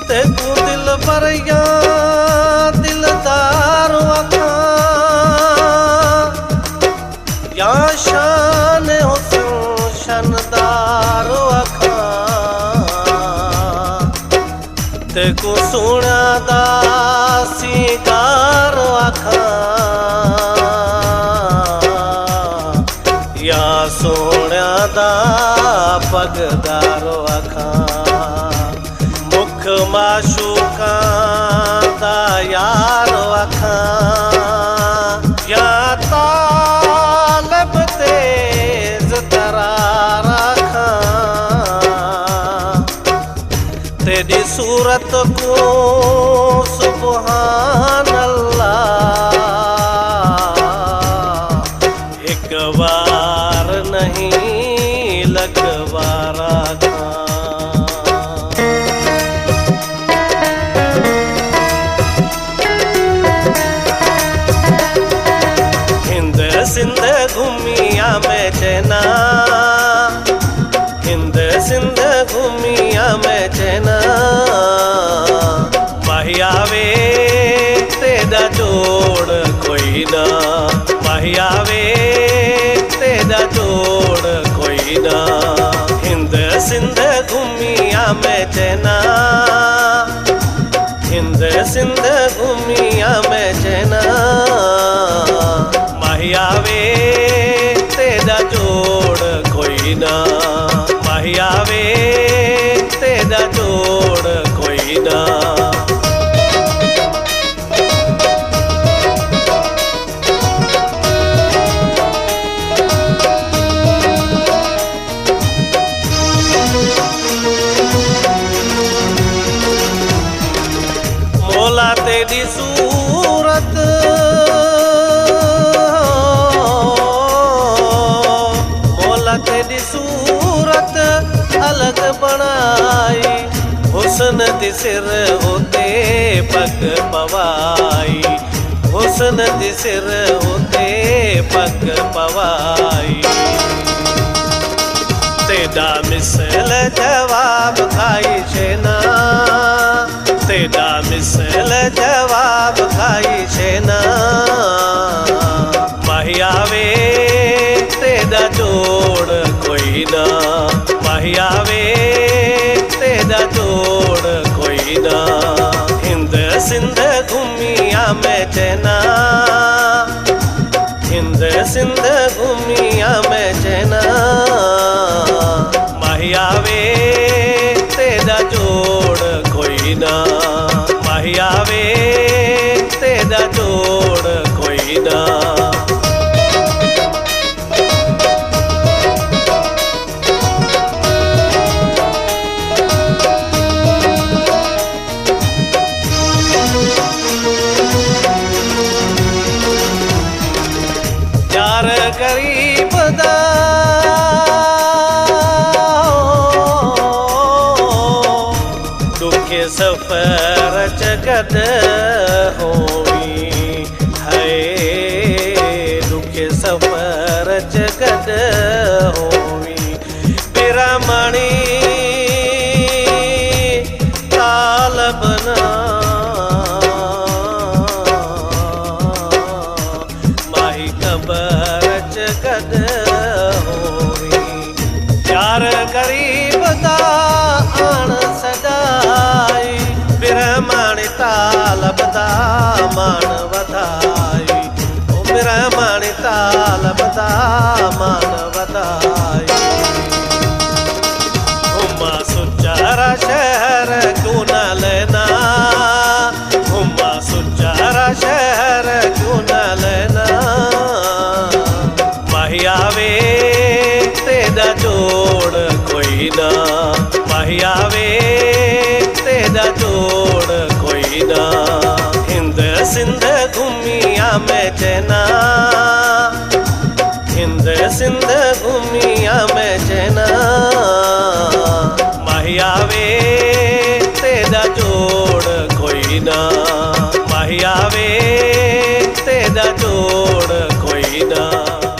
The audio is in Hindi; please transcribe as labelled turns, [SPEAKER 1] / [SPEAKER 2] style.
[SPEAKER 1] ते तू दिल भरिया दिलदार अखां या शान हुस्न शनदार अखां ते को सोना दा सिंगार अखां या सोना दा पगदार अखां मुख माशूकां दा यार अखां या तालब तेज तरार अखां तेरी सूरत को सुभान अल्लाह एक बार नहीं लख बार सिंध घूमिया मैं चैना हिंद सिंध घूमिया मैं चैना माहियावे तेरा जोड़ कोई ना माहियावे तेरा जोड़ कोई ना हिंद सिंध घूमिया मैं चैना हिंद सिंध घूमिया मैं चैना माहियावे तेरा जोड़ कोई ना माहियावे तेरा जोड़ कोई ना मोला तेरी सूरत तेरी सूरत अलग बनाई हुस्न दी सिर होते पग पवाई हुस्न दी सिर होते पग पवाई तेरा मिसल जवाब खाई शेना तेरा मिसल जवाब खाई शेना माहियावे तेरा जोड़ कोई ना माहियावे तेरा जोड़ कोई ना हिंद सिंध घूमिया मैं चैना हिंद सिंध घूमिया मैं चैना माहियावे तेरा जोड़ कोई ना माहियावे तेरा जोड़ कोई ना गरीब दा दुखे सफर जगत होवी है दुखे सफर जगत होवी बिरमणी तालब ना माही कबर जगत होवी यार गरीब दा आण सदाई बिरमण तालब दा मान वधाई ओ बिरमण तालब दा मान वधाई हुमा सुचारा शहर क्यों न लेना हुमा सुचारा शहर क्यों न लेना माहियावे तेरा जोड़ कोई ना माहियावे तेरा जोड़ कोई ना हिंद सिंध घूमिया मैं चैना हिंद सिंध घूमिया मैं